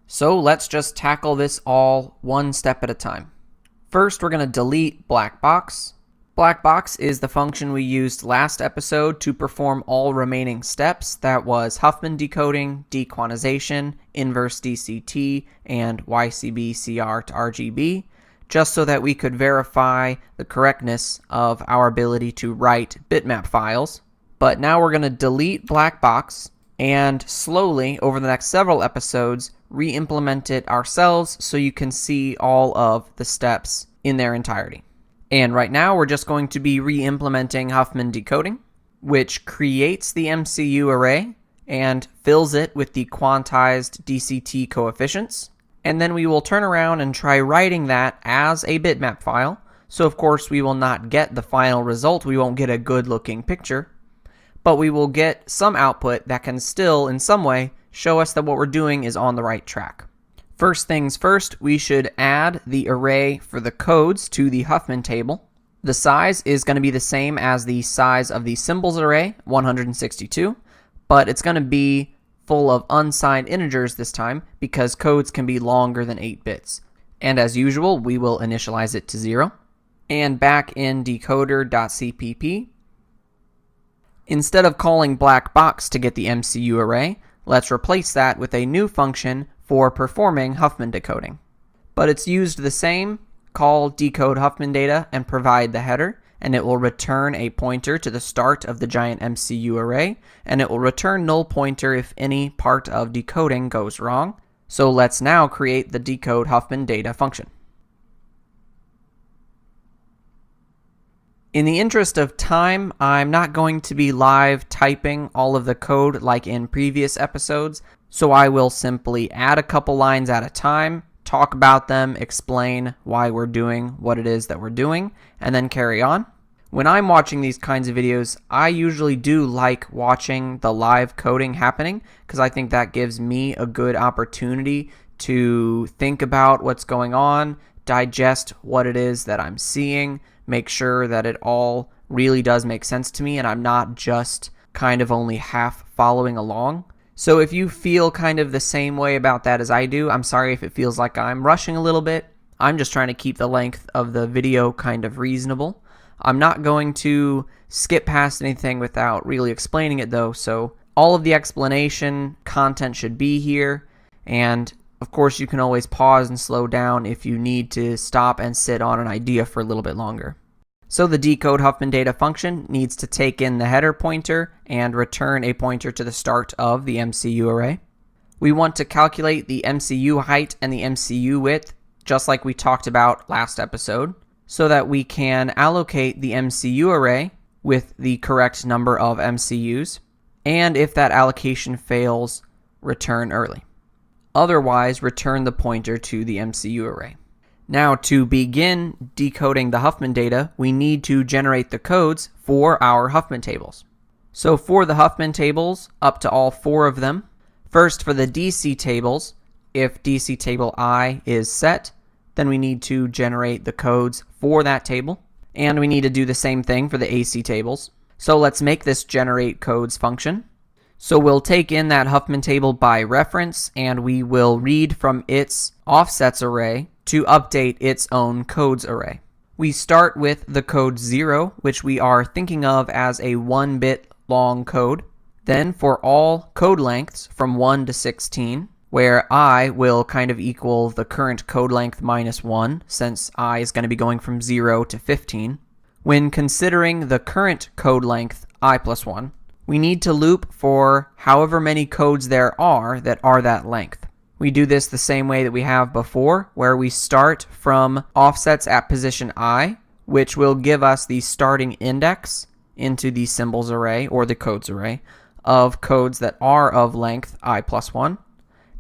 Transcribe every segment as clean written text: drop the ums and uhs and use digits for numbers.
So let's just tackle this all one step at a time. First, we're going to delete black box. Black box is the function we used last episode to perform all remaining steps. That was Huffman decoding, dequantization, inverse DCT, and YCB CR to RGB, just so that we could verify the correctness of our ability to write bitmap files. But now we're going to delete black box and slowly, over the next several episodes, re-implement it ourselves so you can see all of the steps in their entirety. And right now, we're just going to be re-implementing Huffman Decoding, which creates the MCU array and fills it with the quantized DCT coefficients. And then we will turn around and try writing that as a bitmap file. So of course, we will not get the final result. We won't get a good-looking picture, but we will get some output that can still, in some way, show us that what we're doing is on the right track. First things first, we should add the array for the codes to the Huffman table. The size is going to be the same as the size of the symbols array, 162, but it's going to be full of unsigned integers this time because codes can be longer than 8 bits. And as usual, we will initialize it to 0. And back in decoder.cpp, instead of calling black box to get the MCU array, let's replace that with a new function for performing Huffman decoding. But it's used the same. Call decode Huffman data and provide the header, and it will return a pointer to the start of the giant MCU array, and it will return null pointer if any part of decoding goes wrong. So let's now create the decode Huffman data function. In the interest of time, I'm not going to be live typing all of the code like in previous episodes, so I will simply add a couple lines at a time, talk about them, explain why we're doing what it is that we're doing, and then carry on. When I'm watching these kinds of videos, I usually do like watching the live coding happening because I think that gives me a good opportunity to think about what's going on, digest what it is that I'm seeing, make sure that it all really does make sense to me and I'm not just kind of only half following along. So if you feel kind of the same way about that as I do, I'm sorry if it feels like I'm rushing a little bit. I'm just trying to keep the length of the video kind of reasonable. I'm not going to skip past anything without really explaining it though, so all of the explanation content should be here, and of course, you can always pause and slow down if you need to stop and sit on an idea for a little bit longer. So the decode Huffman data function needs to take in the header pointer and return a pointer to the start of the MCU array. We want to calculate the MCU height and the MCU width, just like we talked about last episode, so that we can allocate the MCU array with the correct number of MCUs, and if that allocation fails, return early. Otherwise, return the pointer to the MCU array. Now, to begin decoding the Huffman data, we need to generate the codes for our Huffman tables. So for the Huffman tables, up to all 4 of them, first for the DC tables, if DC table I is set, then we need to generate the codes for that table. And we need to do the same thing for the AC tables. So let's make this generate codes function. So we'll take in that Huffman table by reference, and we will read from its offsets array to update its own codes array. We start with the code 0, which we are thinking of as a 1-bit long code. Then for all code lengths from 1 to 16, where I will kind of equal the current code length minus 1, since I is going to be going from 0 to 15. When considering the current code length I plus 1, we need to loop for however many codes there are that length. We do this the same way that we have before, where we start from offsets at position I, which will give us the starting index into the symbols array, or the codes array, of codes that are of length I plus 1.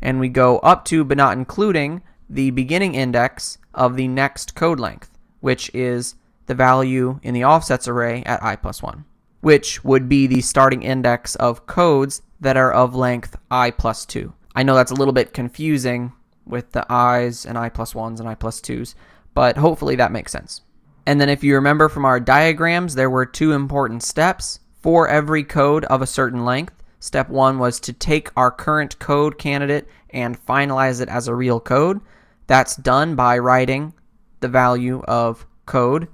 And we go up to, but not including, the beginning index of the next code length, which is the value in the offsets array at I plus 1. Which would be the starting index of codes that are of length I plus 2. I know that's a little bit confusing with the I's and I plus 1s and I plus 2s, but hopefully that makes sense. And then if you remember from our diagrams, there were 2 important steps for every code of a certain length. Step 1 was to take our current code candidate and finalize it as a real code. That's done by writing the value of code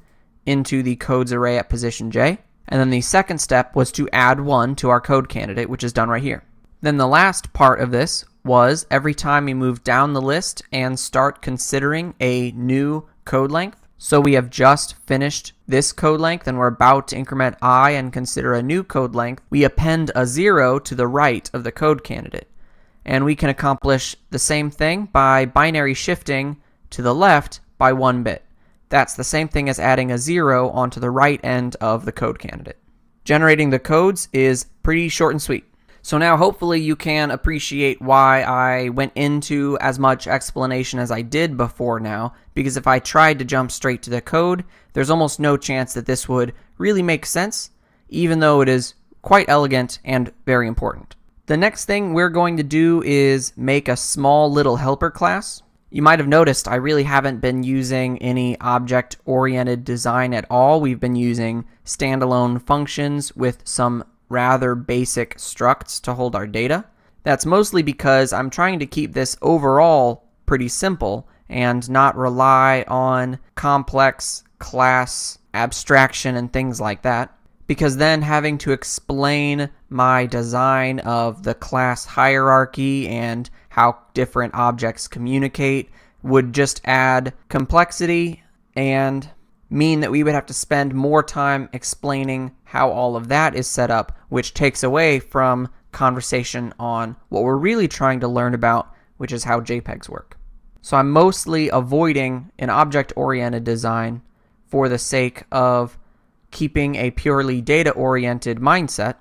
into the codes array at position J. And then the second step was to add 1 to our code candidate, which is done right here. Then the last part of this was every time we move down the list and start considering a new code length. So we have just finished this code length and we're about to increment I and consider a new code length. We append a 0 to the right of the code candidate. And we can accomplish the same thing by binary shifting to the left by 1 bit. That's the same thing as adding a 0 onto the right end of the code candidate. Generating the codes is pretty short and sweet. So now hopefully you can appreciate why I went into as much explanation as I did before now, because if I tried to jump straight to the code, there's almost no chance that this would really make sense, even though it is quite elegant and very important. The next thing we're going to do is make a small little helper class. You might have noticed I really haven't been using any object-oriented design at all. We've been using standalone functions with some rather basic structs to hold our data. That's mostly because I'm trying to keep this overall pretty simple and not rely on complex class abstraction and things like that, because then having to explain my design of the class hierarchy and how different objects communicate would just add complexity and mean that we would have to spend more time explaining how all of that is set up, which takes away from conversation on what we're really trying to learn about, which is how JPEGs work. So I'm mostly avoiding an object-oriented design for the sake of keeping a purely data-oriented mindset,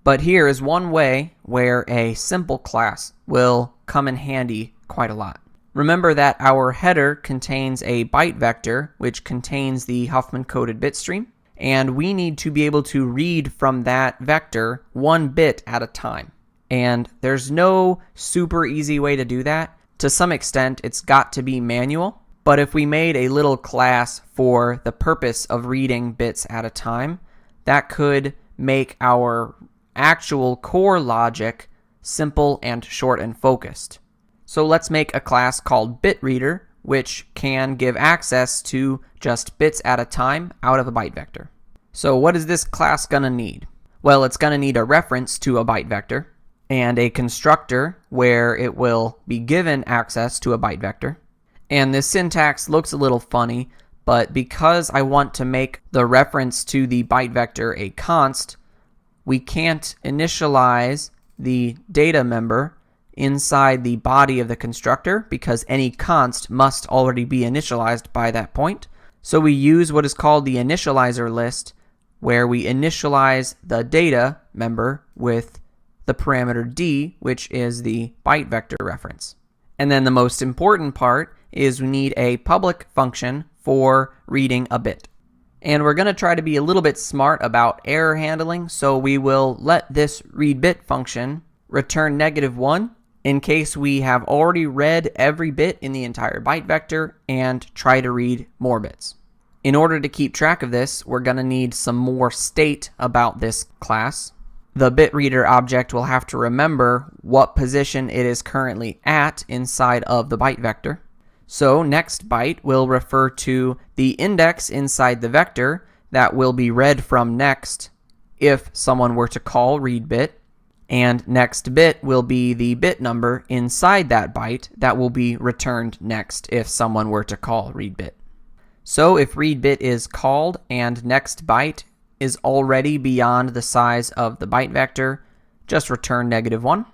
but here is one way where a simple class will come in handy quite a lot. Remember that our header contains a byte vector, which contains the Huffman coded bit stream, and we need to be able to read from that vector 1 bit at a time. And there's no super easy way to do that. To some extent, it's got to be manual, but if we made a little class for the purpose of reading bits at a time, that could make our actual core logic simple and short and focused. So let's make a class called bitReader, which can give access to just bits at a time out of a byte vector. So what is this class going to need? Well, it's going to need a reference to a byte vector and a constructor where it will be given access to a byte vector. And this syntax looks a little funny, but because I want to make the reference to the byte vector a const, we can't initialize the data member inside the body of the constructor because any const must already be initialized by that point. So we use what is called the initializer list, where we initialize the data member with the parameter d, which is the byte vector reference. And then the most important part is we need a public function for reading a bit. And we're going to try to be a little bit smart about error handling, so we will let this readBit function return -1 in case we have already read every bit in the entire byte vector and try to read more bits. In order to keep track of this, we're going to need some more state about this class. The bitReader object will have to remember what position it is currently at inside of the byte vector. So next byte will refer to the index inside the vector that will be read from next if someone were to call readBit, and next bit will be the bit number inside that byte that will be returned next if someone were to call readBit. So if readBit is called and next byte is already beyond the size of the byte vector, just return -1.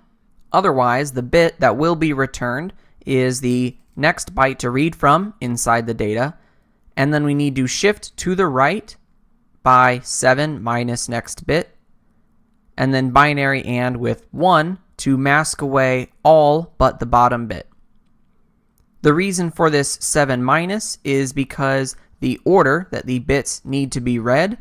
Otherwise, the bit that will be returned is the next byte to read from inside the data, and then we need to shift to the right by 7 minus next bit, and then binary and with 1 to mask away all but the bottom bit. The reason for this 7 minus is because the order that the bits need to be read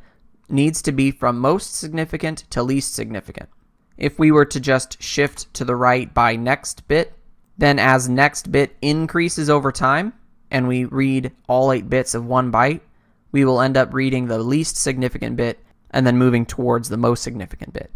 needs to be from most significant to least significant. If we were to just shift to the right by next bit, then as next bit increases over time, and we read all 8 bits of 1 byte, we will end up reading the least significant bit and then moving towards the most significant bit.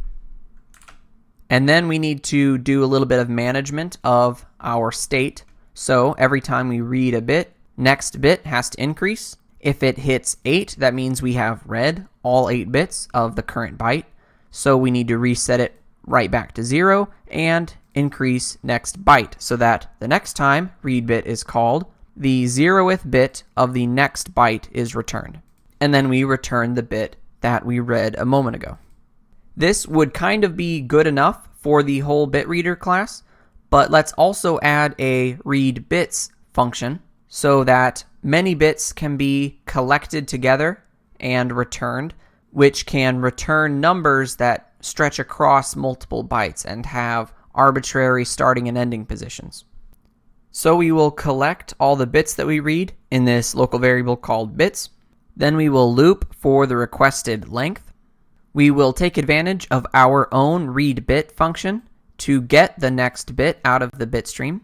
And then we need to do a little bit of management of our state. So every time we read a bit, next bit has to increase. If it hits 8, that means we have read all 8 bits of the current byte. So we need to reset it right back to 0 and increase next byte so that the next time read bit is called, the 0th bit of the next byte is returned. And then we return the bit that we read a moment ago. This would kind of be good enough for the whole bit reader class, but let's also add a read bits function so that many bits can be collected together and returned, which can return numbers that stretch across multiple bytes and have arbitrary starting and ending positions. So we will collect all the bits that we read in this local variable called bits. Then we will loop for the requested length. We will take advantage of our own read bit function to get the next bit out of the bit stream.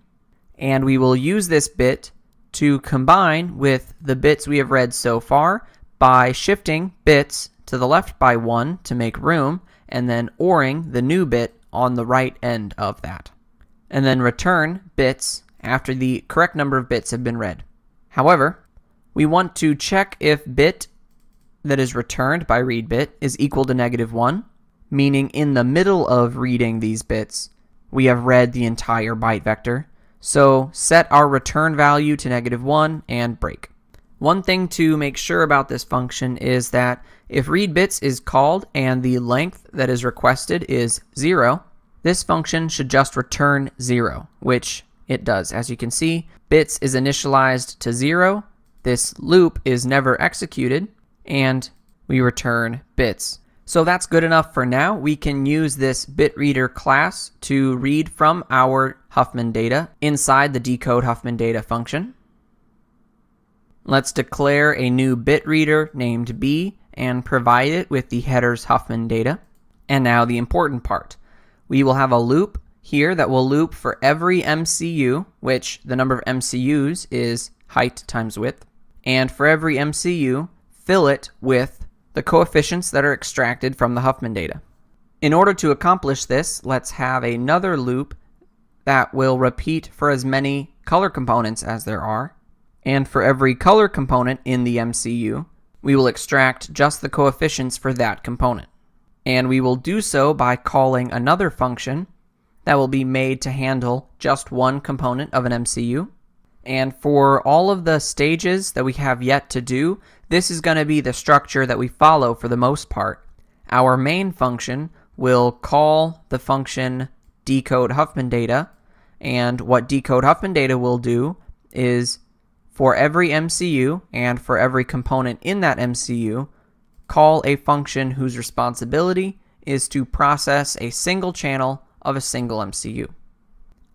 And we will use this bit to combine with the bits we have read so far by shifting bits to the left by 1 to make room, and then ORing the new bit on the right end of that. And then return bits after the correct number of bits have been read. However, we want to check if bit that is returned by read bit is equal to -1, meaning in the middle of reading these bits, we have read the entire byte vector. So set our return value to -1 and break. One thing to make sure about this function is that if read bits is called and the length that is requested is 0, this function should just return 0, which it does. As you can see, bits is initialized to 0, this loop is never executed, and we return bits. So that's good enough for now. We can use this bitReader class to read from our Huffman data inside the Decode Huffman data function. Let's declare a new bitReader named B and provide it with the headers Huffman data. And now the important part. We will have a loop here that will loop for every MCU, which the number of MCUs is height times width. And for every MCU, fill it with the coefficients that are extracted from the Huffman data. In order to accomplish this, let's have another loop that will repeat for as many color components as there are. And for every color component in the MCU, we will extract just the coefficients for that component. And we will do so by calling another function that will be made to handle just one component of an MCU. And for all of the stages that we have yet to do, this is going to be the structure that we follow for the most part. Our main function will call the function Decode Huffman data, and what Decode Huffman data will do is for every MCU and for every component in that MCU, call a function whose responsibility is to process a single channel of a single MCU.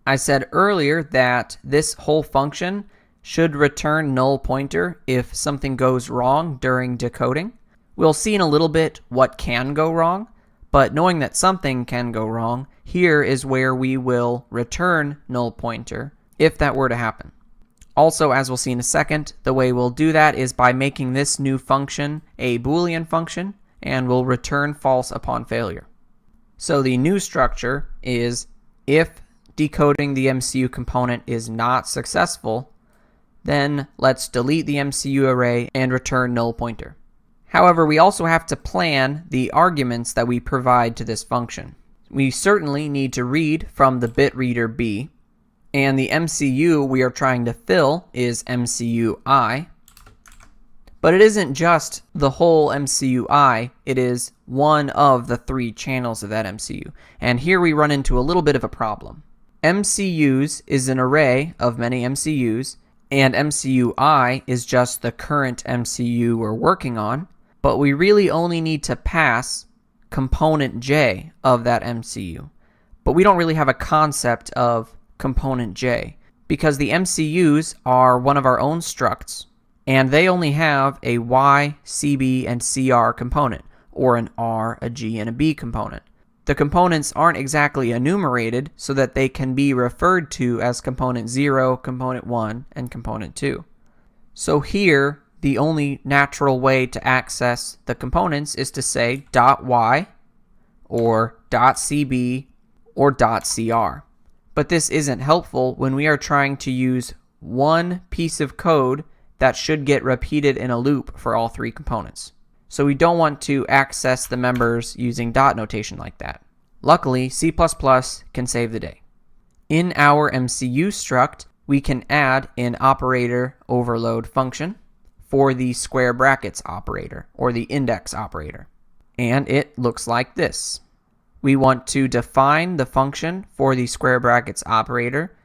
I said earlier that this whole function should return null pointer if something goes wrong during decoding. We'll see in a little bit what can go wrong, but knowing that something can go wrong, here is where we will return null pointer if that were to happen. Also, as we'll see in a second, the way we'll do that is by making this new function a Boolean function, and we'll return false upon failure. So the new structure is if decoding the MCU component is not successful, then let's delete the MCU array and return null pointer. However, we also have to plan the arguments that we provide to this function. We certainly need to read from the bitReader B, and the MCU we are trying to fill is MCU I. But it isn't just the whole MCU I, it is one of the 3 channels of that MCU. And here we run into a little bit of a problem. MCUs is an array of many MCUs, and MCU I is just the current MCU we're working on, but we really only need to pass component J of that MCU. But we don't really have a concept of component J, because the MCUs are one of our own structs, and they only have a Y, CB, and CR component, or an R, a G, and a B component. The components aren't exactly enumerated so that they can be referred to as component 0, component 1, and component 2. So here, the only natural way to access the components is to say .y or .cb or .cr. But this isn't helpful when we are trying to use one piece of code that should get repeated in a loop for all three components. So we don't want to access the members using dot notation like that. Luckily, C++ can save the day. In our MCU struct, we can add an operator overload function for the square brackets operator or the index operator. And it looks like this. We want to define the function for the square brackets operator,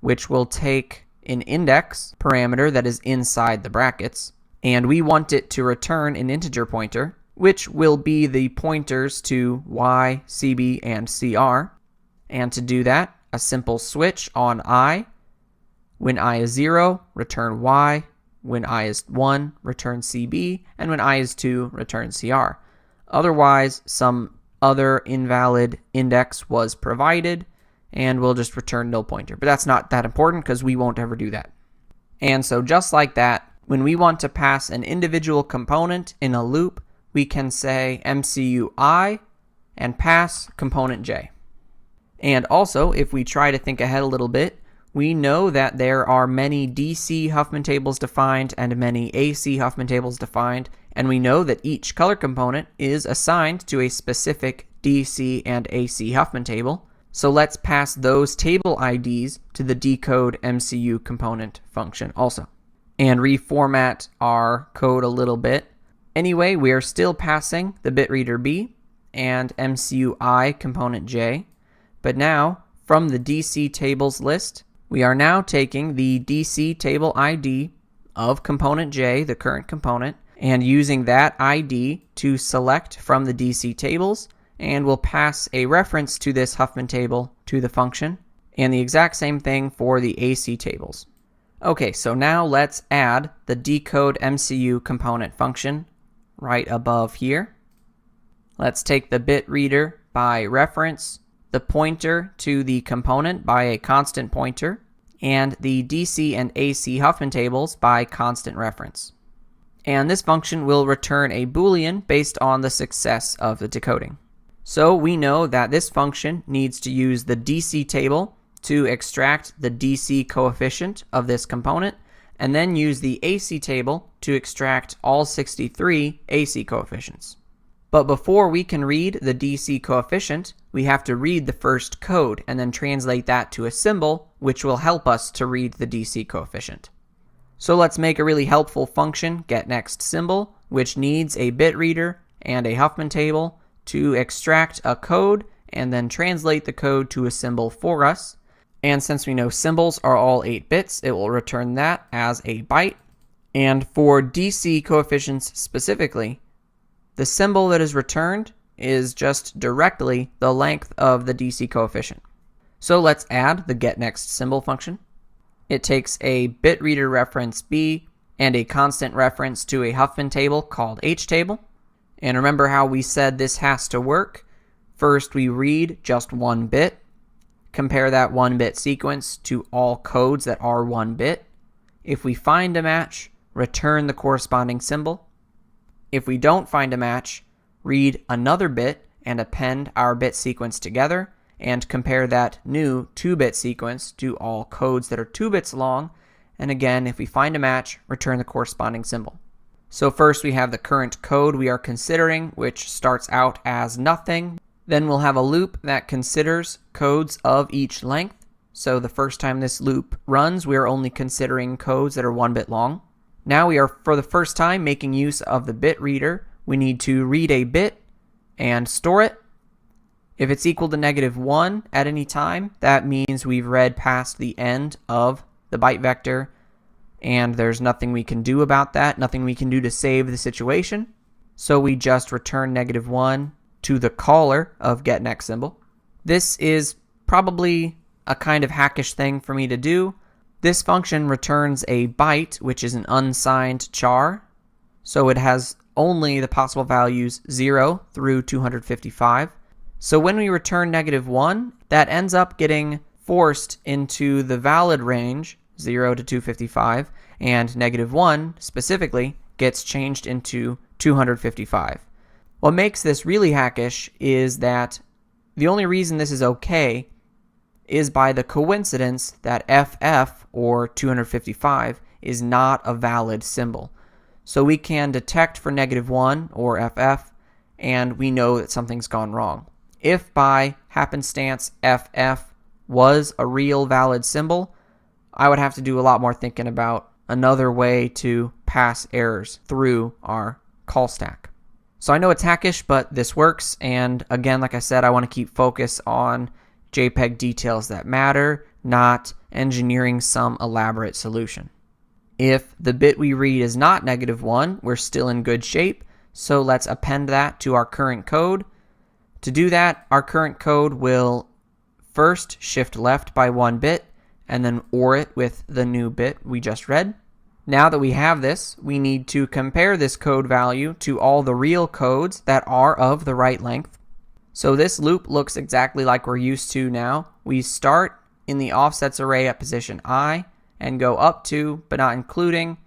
which will take an index parameter that is inside the brackets, and we want it to return an integer pointer, which will be the pointers to y, cb, and cr. And to do that, a simple switch on I. When I is 0, return y. When I is 1, return cb. And when I is 2, return cr. Otherwise, some other invalid index was provided, and we'll just return null pointer. But that's not that important because we won't ever do that. And so just like that, when we want to pass an individual component in a loop, we can say MCU I and pass component j. And also, if we try to think ahead a little bit, we know that there are many DC Huffman tables defined and many AC Huffman tables defined, and we know that each color component is assigned to a specific DC and AC Huffman table. So let's pass those table IDs to the decode MCU component function also, and reformat our code a little bit. Anyway, we are still passing the bit reader B and MCU I component J, but now from the DC tables list, we are now taking the DC table ID of component J, the current component, and using that ID to select from the DC tables, and we'll pass a reference to this Huffman table to the function, and the exact same thing for the AC tables. Okay, so now let's add the decode MCU component function right above here. Let's take the bit reader by reference, the pointer to the component by a constant pointer, and the DC and AC Huffman tables by constant reference. And this function will return a Boolean based on the success of the decoding. So we know that this function needs to use the DC table to extract the DC coefficient of this component, and then use the AC table to extract all 63 AC coefficients. But before we can read the DC coefficient, we have to read the first code and then translate that to a symbol, which will help us to read the DC coefficient. So let's make a really helpful function, getNextSymbol, which needs a bit reader and a Huffman table to extract a code and then translate the code to a symbol for us. And since we know symbols are all 8 bits, it will return that as a byte. And for DC coefficients specifically, the symbol that is returned is just directly the length of the DC coefficient. So let's add the getNextSymbol function. It takes a bit reader reference B and a constant reference to a Huffman table called htable. And remember how we said this has to work. First, we read just 1 bit. Compare that 1-bit sequence to all codes that are 1 bit. If we find a match, return the corresponding symbol. If we don't find a match, read another bit and append our bit sequence together, and compare that new 2-bit sequence to all codes that are 2 bits long. And again, if we find a match, return the corresponding symbol. So first we have the current code we are considering, which starts out as nothing. Then we'll have a loop that considers codes of each length. So the first time this loop runs, we are only considering codes that are 1 bit long. Now we are, for the first time, making use of the bit reader. We need to read a bit and store it. If it's equal to -1 at any time, that means we've read past the end of the byte vector, and there's nothing we can do about that, nothing we can do to save the situation. So we just return -1 to the caller of getNextSymbol. This is probably a kind of hackish thing for me to do. This function returns a byte, which is an unsigned char, so it has only the possible values 0 through 255. So when we return -1, that ends up getting forced into the valid range, 0 to 255, and -1 specifically gets changed into 255. What makes this really hackish is that The only reason this is okay is by the coincidence that FF, or 255, is not a valid symbol. So we can detect for -1 or FF, and we know that something's gone wrong. If by happenstance FF was a real valid symbol, I would have to do a lot more thinking about another way to pass errors through our call stack. So I know it's hackish, but this works, and again, like I said, I want to keep focus on JPEG details that matter, not engineering some elaborate solution. If the bit we read is not -1, we're still in good shape, so let's append that to our current code. To do that, our current code will first shift left by 1 bit, and then OR it with the new bit we just read. Now that we have this, we need to compare this code value to all the real codes that are of the right length. So this loop looks exactly like we're used to now. We start in the offsets array at position I and go up to, but not including,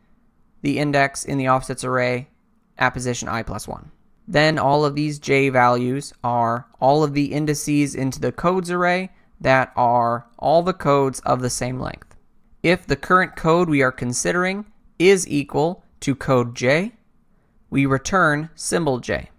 the index in the offsets array at position I+1. Then all of these J values are all of the indices into the codes array that are all the codes of the same length. If the current code we are considering is equal to code J, we return symbol J.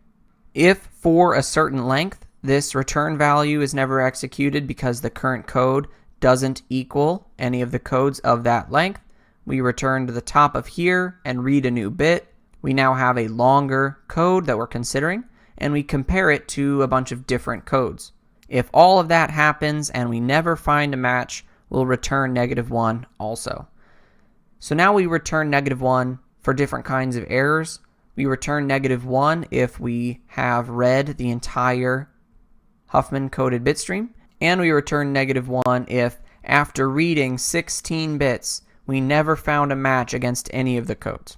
If for a certain length, this return value is never executed because the current code doesn't equal any of the codes of that length, we return to the top of here and read a new bit. We now have a longer code that we're considering, and we compare it to a bunch of different codes. If all of that happens and we never find a match, we'll return -1 also. So now we return -1 for different kinds of errors. We return -1 if we have read the entire Huffman coded bitstream, and we return -1 if after reading 16 bits, we never found a match against any of the codes.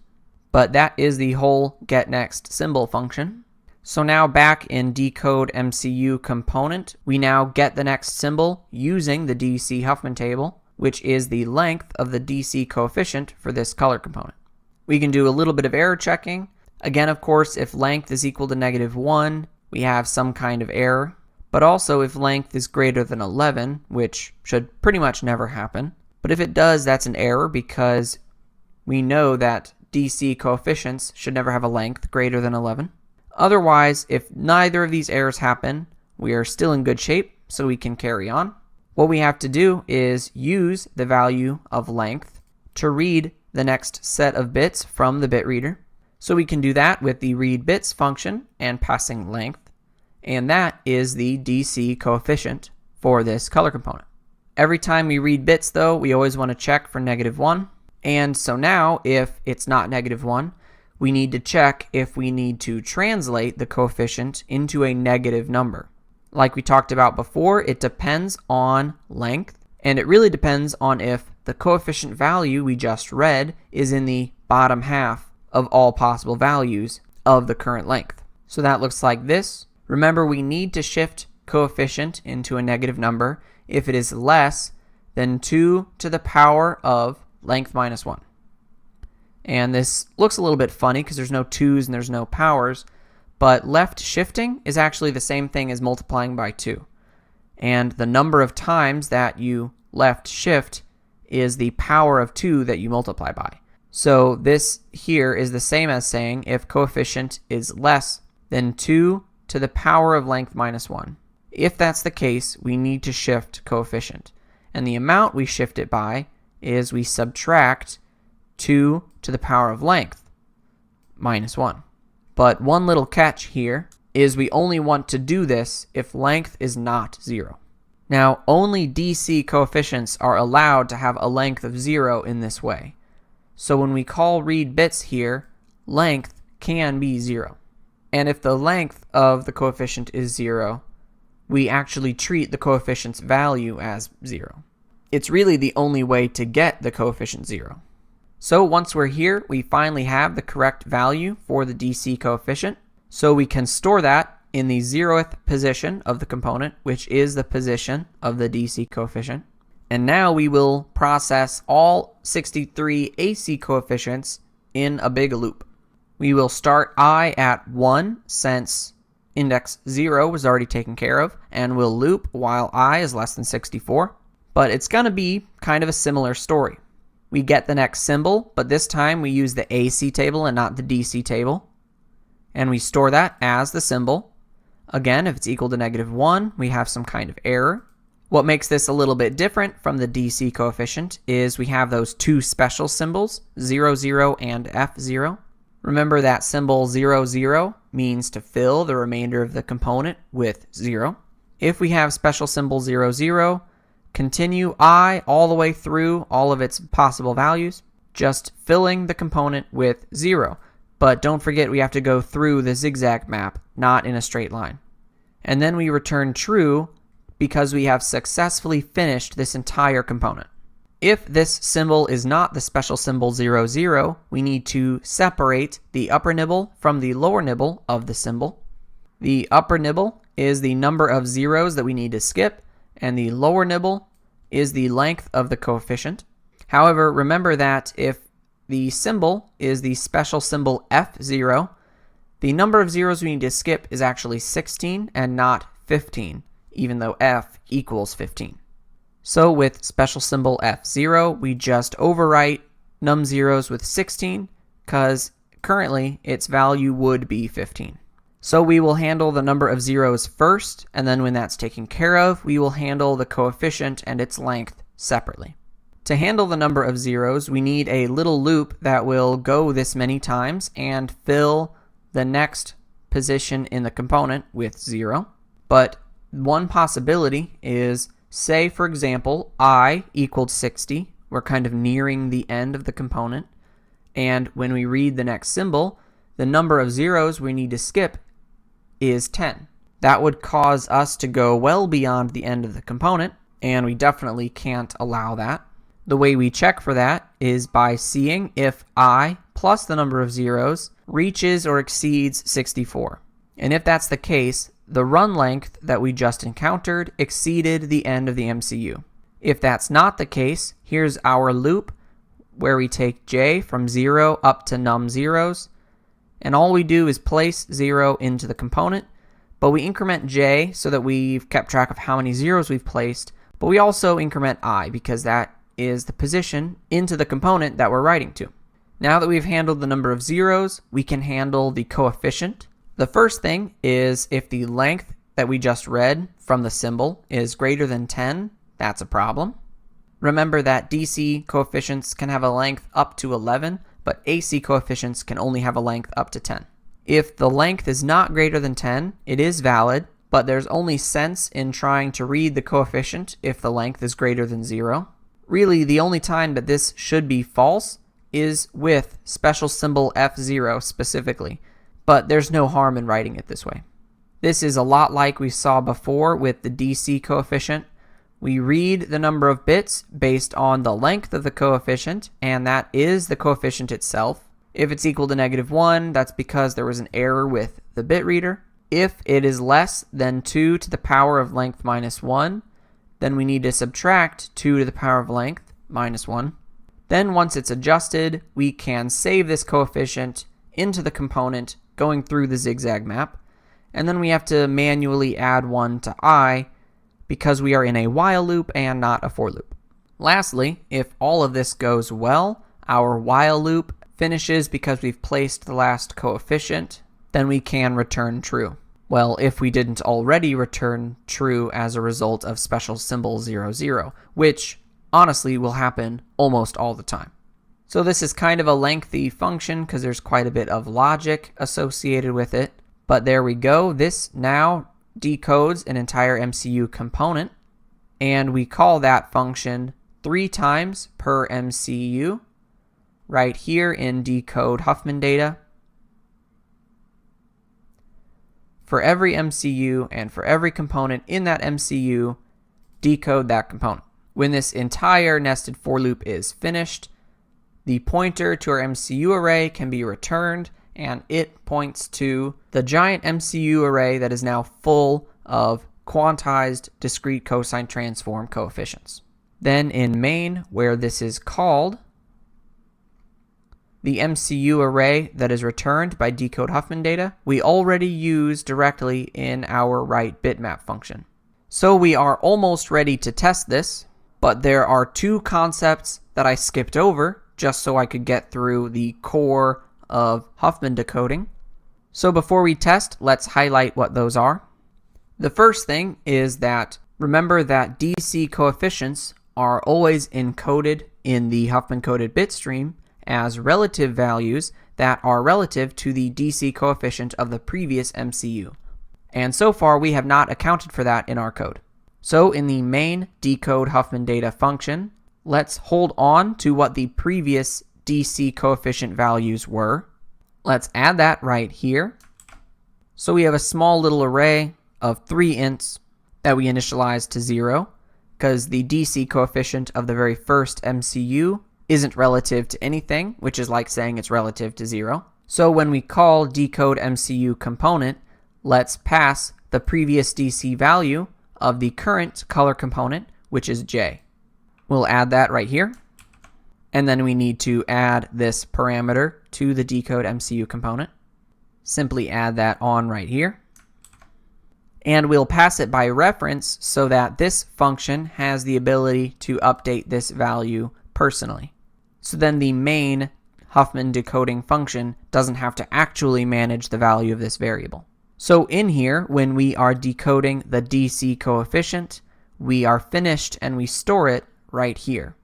But that is the whole getNext symbol function. So now back in Decode MCU component, we now get the next symbol using the DC Huffman table, which is the length of the DC coefficient for this color component. We can do a little bit of error checking. Again, of course, if length is equal to -1, we have some kind of error. But also if length is greater than 11, which should pretty much never happen. But if it does, that's an error because we know that DC coefficients should never have a length greater than 11. Otherwise, if neither of these errors happen, we are still in good shape, so we can carry on. What we have to do is use the value of length to read the next set of bits from the bit reader. So we can do that with the readBits function and passing length, and that is the DC coefficient for this color component. Every time we read bits, though, we always want to check for -1. And so now, if it's not -1, we need to check if we need to translate the coefficient into a negative number. Like we talked about before, it depends on length, and it really depends on if the coefficient value we just read is in the bottom half of all possible values of the current length. So that looks like this. Remember, we need to shift coefficient into a negative number if it is less than 2 to the power of length -1. And this looks a little bit funny because there's no 2's and there's no powers, but left shifting is actually the same thing as multiplying by 2. And the number of times that you left shift is the power of 2 that you multiply by. So this here is the same as saying if coefficient is less than 2 to the power of length -1. If that's the case, we need to shift coefficient. And the amount we shift it by is we subtract 2 to the power of length -1. But one little catch here is we only want to do this if length is not 0. Now, only DC coefficients are allowed to have a length of 0 in this way. So when we call read bits here, length can be 0. And if the length of the coefficient is 0, we actually treat the coefficient's value as 0. It's really the only way to get the coefficient 0. So once we're here, we finally have the correct value for the DC coefficient. So we can store that in the 0th position of the component, which is the position of the DC coefficient. And now we will process all 63 AC coefficients in a big loop. We will start I at 1 since Index 0 was already taken care of, and we'll loop while I is less than 64. But it's going to be kind of a similar story. We get the next symbol, but this time we use the AC table and not the DC table. And we store that as the symbol. Again, if it's equal to -1, we have some kind of error. What makes this a little bit different from the DC coefficient is we have those two special symbols, 0, 0, and F0. Remember that symbol 0, 0 means to fill the remainder of the component with 0. If we have special symbol 0, 0, continue I all the way through all of its possible values, just filling the component with 0. But don't forget we have to go through the zigzag map, not in a straight line. And then we return true because we have successfully finished this entire component. If this symbol is not the special symbol 0, 0, we need to separate the upper nibble from the lower nibble of the symbol. The upper nibble is the number of zeros that we need to skip, and the lower nibble is the length of the coefficient. However, remember that if the symbol is the special symbol F0, the number of zeros we need to skip is actually 16 and not 15, even though F equals 15. So with special symbol F0, we just overwrite num zeros with 16 because currently its value would be 15. So we will handle the number of zeros first, and then when that's taken care of, we will handle the coefficient and its length separately. To handle the number of zeros, we need a little loop that will go this many times and fill the next position in the component with 0. But one possibility is, say for example, I equaled 60. We're kind of nearing the end of the component. And when we read the next symbol, the number of zeros we need to skip is 10. That would cause us to go well beyond the end of the component, and we definitely can't allow that. The way we check for that is by seeing if I plus the number of zeros reaches or exceeds 64. And if that's the case, the run length that we just encountered exceeded the end of the MCU. If that's not the case, here's our loop where we take j from 0 up to num zeros, and all we do is place 0 into the component, but we increment j so that we've kept track of how many zeros we've placed, but we also increment I because that is the position into the component that we're writing to. Now that we've handled the number of zeros, we can handle the coefficient. The first thing is if the length that we just read from the symbol is greater than 10, that's a problem. Remember that DC coefficients can have a length up to 11, but AC coefficients can only have a length up to 10. If the length is not greater than 10, it is valid, but there's only sense in trying to read the coefficient if the length is greater than 0. Really, the only time that this should be false is with special symbol F0 specifically, but there's no harm in writing it this way. This is a lot like we saw before with the DC coefficient. We read the number of bits based on the length of the coefficient, and that is the coefficient itself. If it's equal to -1, that's because there was an error with the bit reader. If it is less than 2 to the power of length minus 1, then we need to subtract 2 to the power of length minus 1. Then once it's adjusted, we can save this coefficient into the component going through the zigzag map, and then we have to manually add 1 to I because we are in a while loop and not a for loop. Lastly, if all of this goes well, our while loop finishes because we've placed the last coefficient, then we can return true. Well, if we didn't already return true as a result of special symbol 0, 0, which honestly will happen almost all the time. So this is kind of a lengthy function because there's quite a bit of logic associated with it, but there we go. This now decodes an entire MCU component, and we call that function 3 times per MCU right here in Decode Huffman data. For every MCU and for every component in that MCU, decode that component. When this entire nested for loop is finished, the pointer to our MCU array can be returned, and it points to the giant MCU array that is now full of quantized discrete cosine transform coefficients. Then in main, where this is called, the MCU array that is returned by decode Huffman data, we already use directly in our write bitmap function. So we are almost ready to test this, but there are two concepts that I skipped over just so I could get through the core of Huffman decoding. So before we test, let's highlight what those are. The first thing is that remember that DC coefficients are always encoded in the Huffman coded bit stream as relative values that are relative to the DC coefficient of the previous MCU. And so far we have not accounted for that in our code. So in the main decode Huffman data function, let's hold on to what the previous DC coefficient values were. Let's add that right here. So we have a small little array of 3 ints that we initialize to 0 because the DC coefficient of the very first MCU isn't relative to anything, which is like saying it's relative to 0. So when we call decode MCU component, let's pass the previous DC value of the current color component, which is J. We'll add that right here. And then we need to add this parameter to the decode MCU component. Simply add that on right here. And we'll pass it by reference so that this function has the ability to update this value personally. So then the main Huffman decoding function doesn't have to actually manage the value of this variable. So in here, when we are decoding the DC coefficient, we are finished and we store it right here.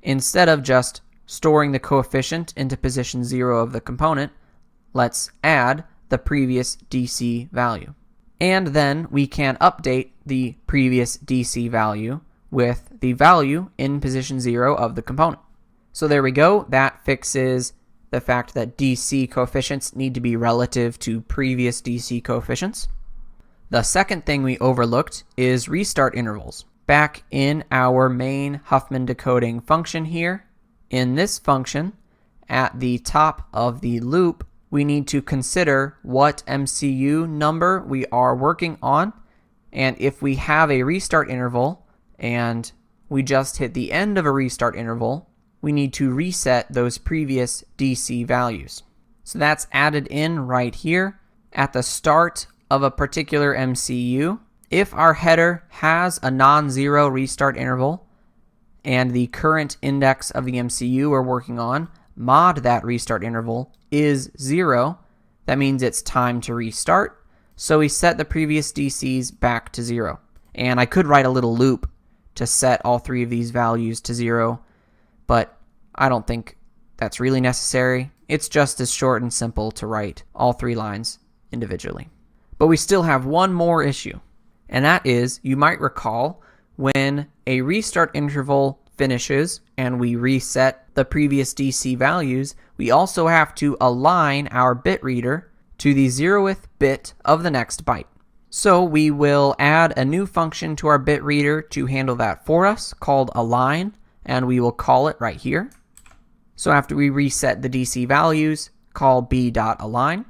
Instead of just storing the coefficient into position 0 of the component, let's add the previous DC value. And then we can update the previous DC value with the value in position 0 of the component. So there we go. That fixes the fact that DC coefficients need to be relative to previous DC coefficients. The second thing we overlooked is restart intervals. Back in our main Huffman decoding function here, in this function, at the top of the loop, we need to consider what MCU number we are working on. And if we have a restart interval and we just hit the end of a restart interval, we need to reset those previous DC values. So that's added in right here at the start of a particular MCU. If our header has a non-zero restart interval and the current index of the MCU we're working on, mod that restart interval is 0, that means it's time to restart. So we set the previous DCs back to 0. And I could write a little loop to set all 3 of these values to 0, but I don't think that's really necessary. It's just as short and simple to write all 3 lines individually. But we still have one more issue, and that is, you might recall, when a restart interval finishes and we reset the previous DC values, we also have to align our bit reader to the 0th bit of the next byte. So we will add a new function to our bit reader to handle that for us called align, and we will call it right here. So after we reset the DC values, call b.align,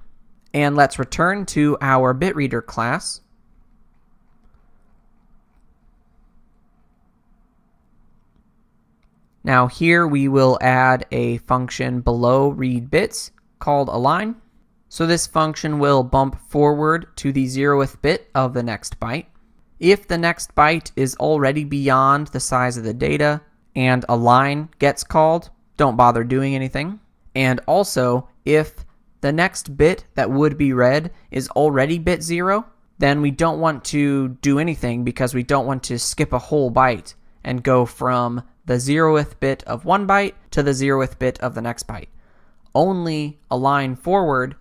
and let's return to our bit reader class. Now here we will add a function below read bits called align. So this function will bump forward to the 0th bit of the next byte. If the next byte is already beyond the size of the data and align gets called, don't bother doing anything. And also, if the next bit that would be read is already bit 0, then we don't want to do anything because we don't want to skip a whole byte and go from the 0th bit of one byte to the 0th bit of the next byte. Only align forward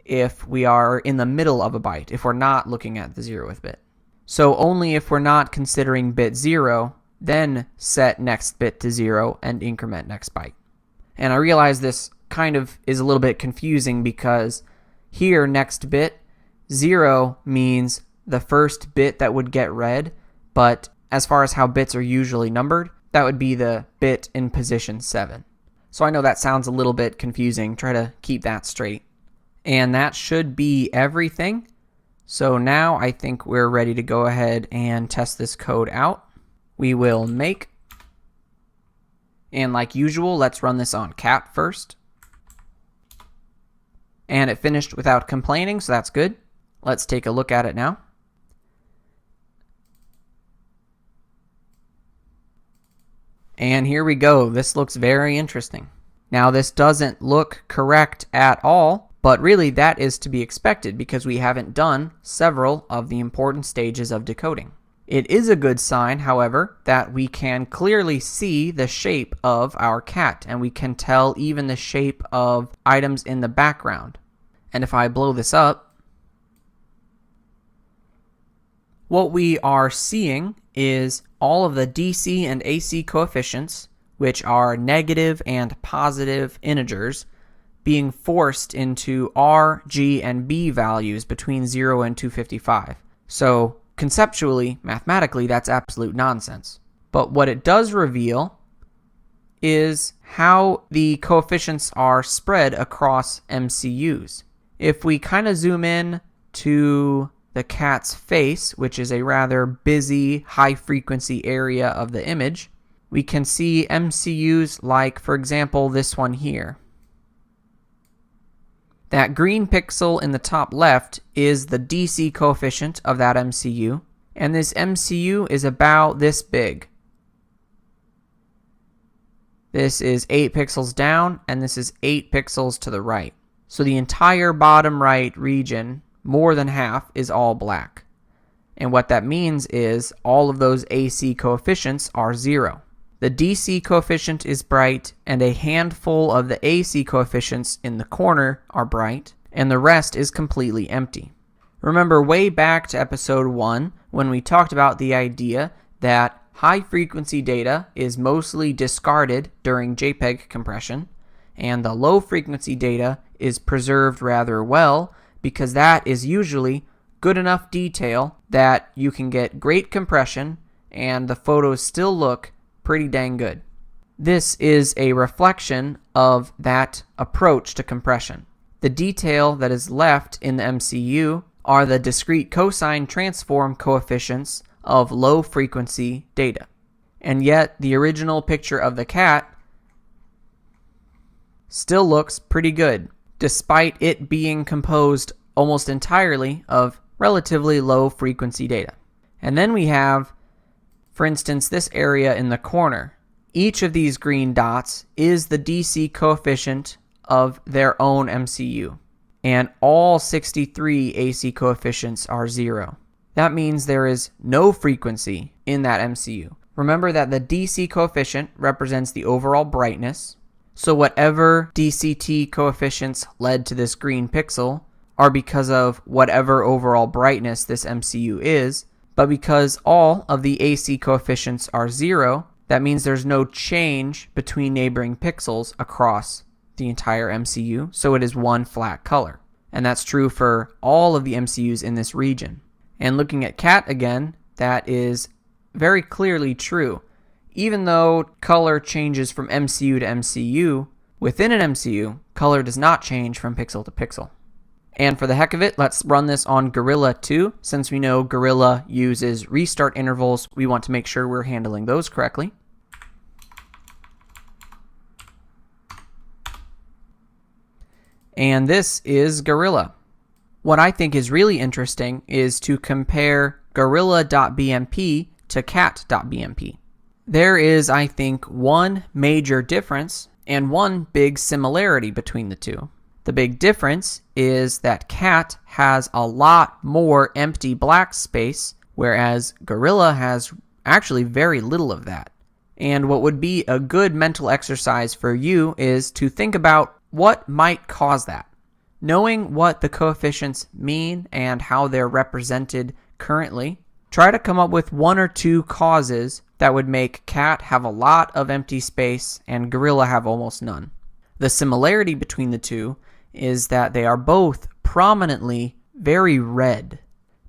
if we are in the middle of a byte, if we're not looking at the 0th bit. So only if we're not considering bit 0, then set next bit to 0 and increment next byte. And I realize this kind of is a little bit confusing because here next bit 0 means the first bit that would get read, but as far as how bits are usually numbered, that would be the bit in position 7. So I know that sounds a little bit confusing. Try to keep that straight. And that should be everything. So now I think we're ready to go ahead and test this code out. We will make, and like usual, let's run this on cat first. And it finished without complaining, so that's good. Let's take a look at it now. And here we go. This looks very interesting. Now, this doesn't look correct at all, but really that is to be expected because we haven't done several of the important stages of decoding. It is a good sign, however, that we can clearly see the shape of our cat, and we can tell even the shape of items in the background. And if I blow this up, what we are seeing is all of the DC and AC coefficients, which are negative and positive integers, being forced into R, G, and B values between 0 and 255. So conceptually, mathematically, that's absolute nonsense. But what it does reveal is how the coefficients are spread across MCUs. If we kind of zoom in to the cat's face, which is a rather busy, high-frequency area of the image, we can see MCUs like, for example, this one here. That green pixel in the top left is the DC coefficient of that MCU, and this MCU is about this big. This is 8 pixels down, and this is 8 pixels to the right. So the entire bottom right region, more than half, is all black. And what that means is all of those AC coefficients are 0. The DC coefficient is bright, and a handful of the AC coefficients in the corner are bright, and the rest is completely empty. Remember way back to episode 1 when we talked about the idea that high-frequency data is mostly discarded during JPEG compression, and the low-frequency data is preserved rather well because that is usually good enough detail that you can get great compression and the photos still look pretty dang good. This is a reflection of that approach to compression. The detail that is left in the MCU are the discrete cosine transform coefficients of low frequency data. And yet the original picture of the cat still looks pretty good, despite it being composed almost entirely of relatively low frequency data. And then we have, for instance, this area in the corner. Each of these green dots is the DC coefficient of their own MCU, and all 63 AC coefficients are 0. That means there is no frequency in that MCU. Remember that the DC coefficient represents the overall brightness, so whatever DCT coefficients led to this green pixel are because of whatever overall brightness this MCU is, but because all of the AC coefficients are 0, that means there's no change between neighboring pixels across the entire MCU, so it is one flat color. And that's true for all of the MCUs in this region. And looking at cat again, that is very clearly true. Even though color changes from MCU to MCU, within an MCU, color does not change from pixel to pixel. And for the heck of it, let's run this on Gorilla too. Since we know Gorilla uses restart intervals, we want to make sure we're handling those correctly. And this is Gorilla. What I think is really interesting is to compare gorilla.bmp to cat.bmp. There is, I think, one major difference and one big similarity between the two. The big difference is that cat has a lot more empty black space, whereas Gorilla has actually very little of that. And what would be a good mental exercise for you is to think about what might cause that. Knowing what the coefficients mean and how they're represented currently, try to come up with one or two causes that would make cat have a lot of empty space and Gorilla have almost none. The similarity between the two is that they are both prominently very red.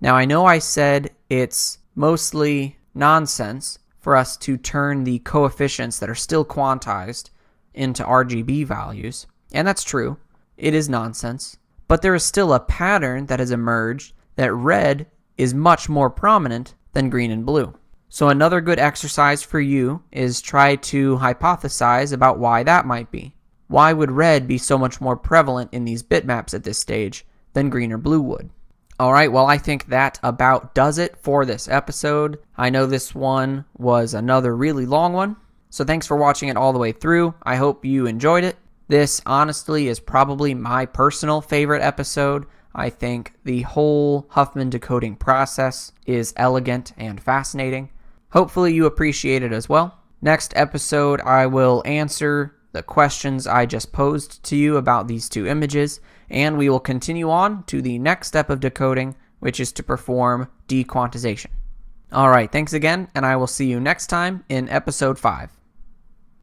Now I know I said it's mostly nonsense for us to turn the coefficients that are still quantized into RGB values, and that's true. It is nonsense, but there is still a pattern that has emerged that red is much more prominent than green and blue. So another good exercise for you is try to hypothesize about why that might be. why would red be so much more prevalent in these bitmaps at this stage than green or blue would? Alright, well, I think that about does it for this episode. I know this one was another really long one, so thanks for watching it all the way through. I hope you enjoyed it. This, honestly, is probably my personal favorite episode. I think the whole Huffman decoding process is elegant and fascinating. Hopefully you appreciate it as well. Next episode, I will answer the questions I just posed to you about these two images, and we will continue on to the next step of decoding, which is to perform dequantization. Alright, thanks again, and I will see you next time in episode 5.